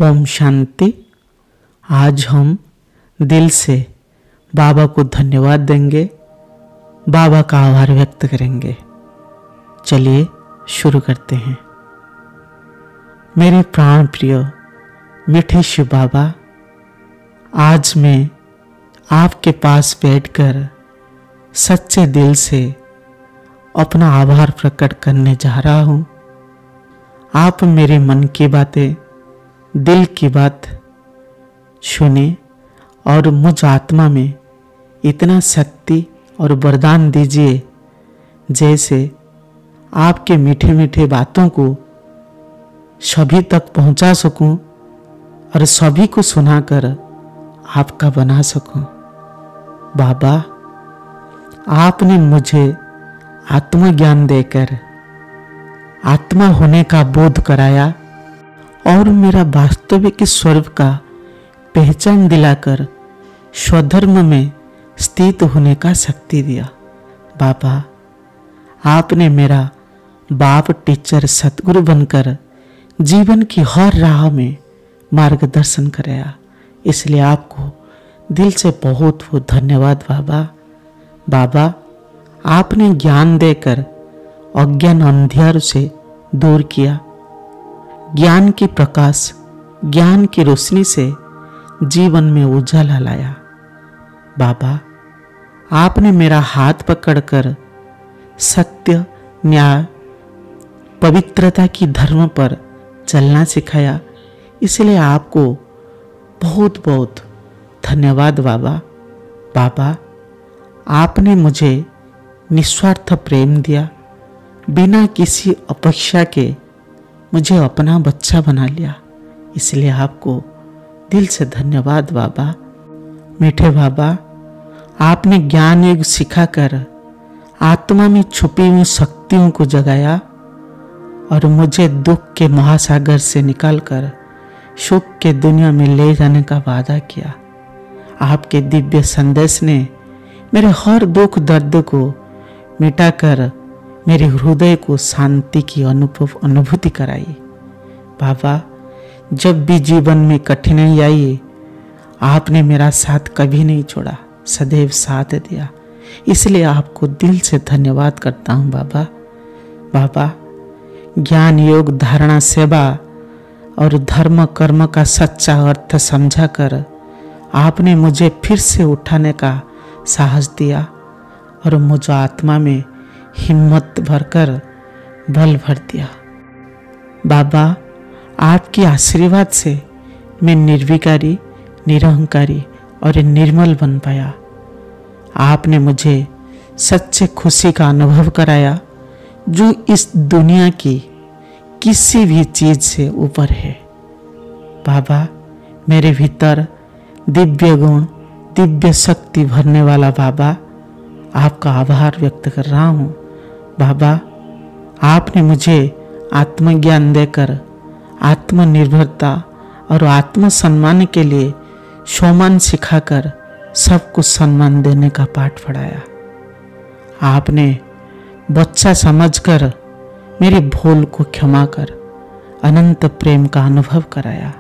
ओम शांति। आज हम दिल से बाबा को धन्यवाद देंगे, बाबा का आभार व्यक्त करेंगे। चलिए शुरू करते हैं। मेरे प्राण प्रिय मीठे शिव बाबा, आज मैं आपके पास बैठकर सच्चे दिल से अपना आभार प्रकट करने जा रहा हूँ। आप मेरे मन की बातें, दिल की बात सुने और मुझ आत्मा में इतना शक्ति और वरदान दीजिए, जैसे आपके मीठे मीठे बातों को सभी तक पहुंचा सकूं और सभी को सुनाकर आपका बना सकूं। बाबा, आपने मुझे आत्मज्ञान देकर आत्मा होने का बोध कराया और मेरा वास्तविक स्वरूप का पहचान दिलाकर स्वधर्म में स्थित होने का शक्ति दिया। बाबा, आपने मेरा बाप टीचर सतगुरु बनकर जीवन की हर राह में मार्गदर्शन कराया, इसलिए आपको दिल से बहुत बहुत धन्यवाद बाबा। बाबा, आपने ज्ञान देकर अज्ञान अंधियार से दूर किया, ज्ञान की प्रकाश, ज्ञान की रोशनी से जीवन में उजाला लाया। बाबा, आपने मेरा हाथ पकड़कर सत्य, न्याय, पवित्रता की धर्म पर चलना सिखाया, इसलिए आपको बहुत बहुत धन्यवाद बाबा। बाबा, आपने मुझे निस्वार्थ प्रेम दिया, बिना किसी अपेक्षा के मुझे अपना बच्चा बना लिया, इसलिए आपको दिल से धन्यवाद बाबा। मीठे बाबा, आपने ज्ञान युग सिखाकर आत्मा में छुपी हुई शक्तियों को जगाया और मुझे दुख के महासागर से निकालकर सुख के दुनिया में ले जाने का वादा किया। आपके दिव्य संदेश ने मेरे हर दुख दर्द को मिटाकर मेरे हृदय को शांति की अनुभूति कराई। बाबा, जब भी जीवन में कठिनाई आई, आपने मेरा साथ कभी नहीं छोड़ा, सदैव साथ दिया, इसलिए आपको दिल से धन्यवाद करता हूँ बाबा। बाबा, ज्ञान योग धारणा सेवा और धर्म कर्म का सच्चा अर्थ समझाकर आपने मुझे फिर से उठाने का साहस दिया और मुझ आत्मा में हिम्मत भरकर बल भर दिया। बाबा, आपके आशीर्वाद से मैं निर्विकारी, निरहंकारी और निर्मल बन पाया। आपने मुझे सच्चे खुशी का अनुभव कराया, जो इस दुनिया की किसी भी चीज से ऊपर है। बाबा, मेरे भीतर दिव्य गुण, दिव्य शक्ति भरने वाला बाबा, आपका आभार व्यक्त कर रहा हूँ। बाबा, आपने मुझे आत्मज्ञान देकर आत्मनिर्भरता और आत्मसम्मान के लिए सम्मान सिखाकर सबको सम्मान देने का पाठ पढ़ाया। आपने बच्चा समझकर मेरी भूल को क्षमा कर अनंत प्रेम का अनुभव कराया।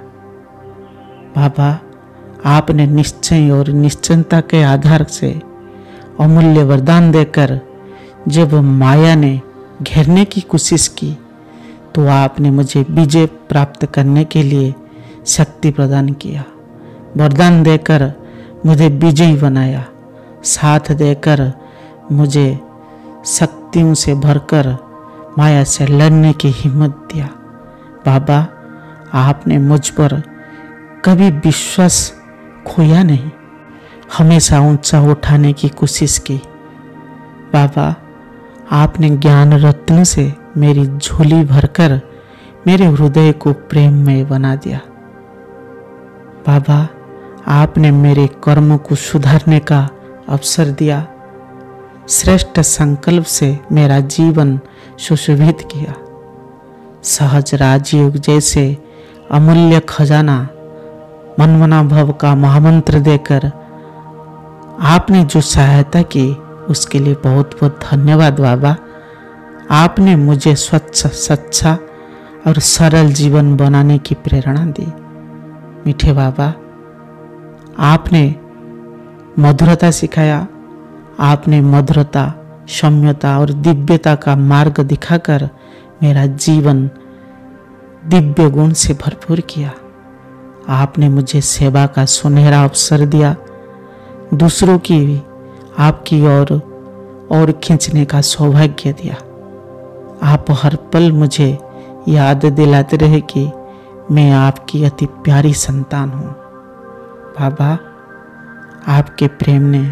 बाबा, आपने निश्चय और निश्चयता के आधार से अमूल्य वरदान देकर जब माया ने घेरने की कोशिश की, तो आपने मुझे विजय प्राप्त करने के लिए शक्ति प्रदान किया। वरदान देकर मुझे विजयी बनाया, साथ देकर मुझे शक्तियों से भरकर माया से लड़ने की हिम्मत दिया। बाबा, आपने मुझ पर कभी विश्वास खोया नहीं, हमेशा ऊंचा उठाने की कोशिश की। बाबा, आपने ज्ञान रत्न से मेरी झोली भरकर मेरे हृदय को प्रेममय बना दिया। बाबा, आपने मेरे कर्म को सुधारने का अवसर दिया, श्रेष्ठ संकल्प से मेरा जीवन सुशोभित किया। सहज राजयोग जैसे अमूल्य खजाना, मनमना भव का महामंत्र देकर आपने जो सहायता की, उसके लिए बहुत बहुत धन्यवाद बाबा। आपने मुझे स्वच्छ, सच्चा और सरल जीवन बनाने की प्रेरणा दी। मीठे बाबा, आपने मधुरता सिखाया। आपने मधुरता, सौम्यता और दिव्यता का मार्ग दिखाकर मेरा जीवन दिव्य गुण से भरपूर किया। आपने मुझे सेवा का सुनहरा अवसर दिया, दूसरों की भी आपकी और खींचने का सौभाग्य दिया। आप हर पल मुझे याद दिलाते रहे कि मैं आपकी अति प्यारी संतान हूँ। बाबा, आपके प्रेम ने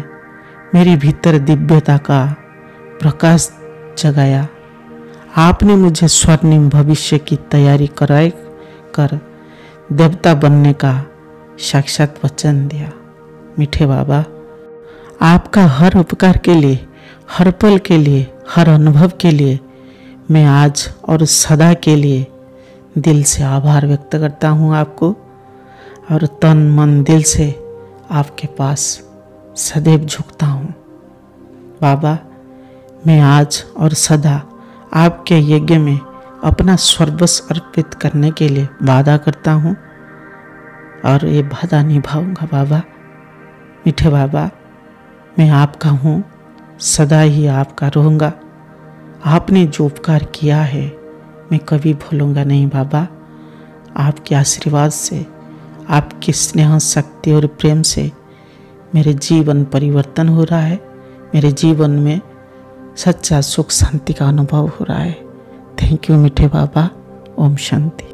मेरे भीतर दिव्यता का प्रकाश जगाया। आपने मुझे स्वर्णिम भविष्य की तैयारी कराए कर देवता बनने का साक्षात वचन दिया। मीठे बाबा, आपका हर उपकार के लिए, हर पल के लिए, हर अनुभव के लिए मैं आज और सदा के लिए दिल से आभार व्यक्त करता हूँ आपको, और तन मन दिल से आपके पास सदैव झुकता हूँ। बाबा, मैं आज और सदा आपके यज्ञ में अपना सर्वस्व अर्पित करने के लिए वादा करता हूँ और ये वादा निभाऊंगा। बाबा, मीठे बाबा, मैं आपका हूँ, सदा ही आपका रहूँगा। आपने जो उपकार किया है मैं कभी भूलूंगा नहीं। बाबा, आपके आशीर्वाद से, आपकी स्नेह, शक्ति और प्रेम से मेरे जीवन परिवर्तन हो रहा है। मेरे जीवन में सच्चा सुख शांति का अनुभव हो रहा है। थैंक यू मीठे बाबा। ओम शांति।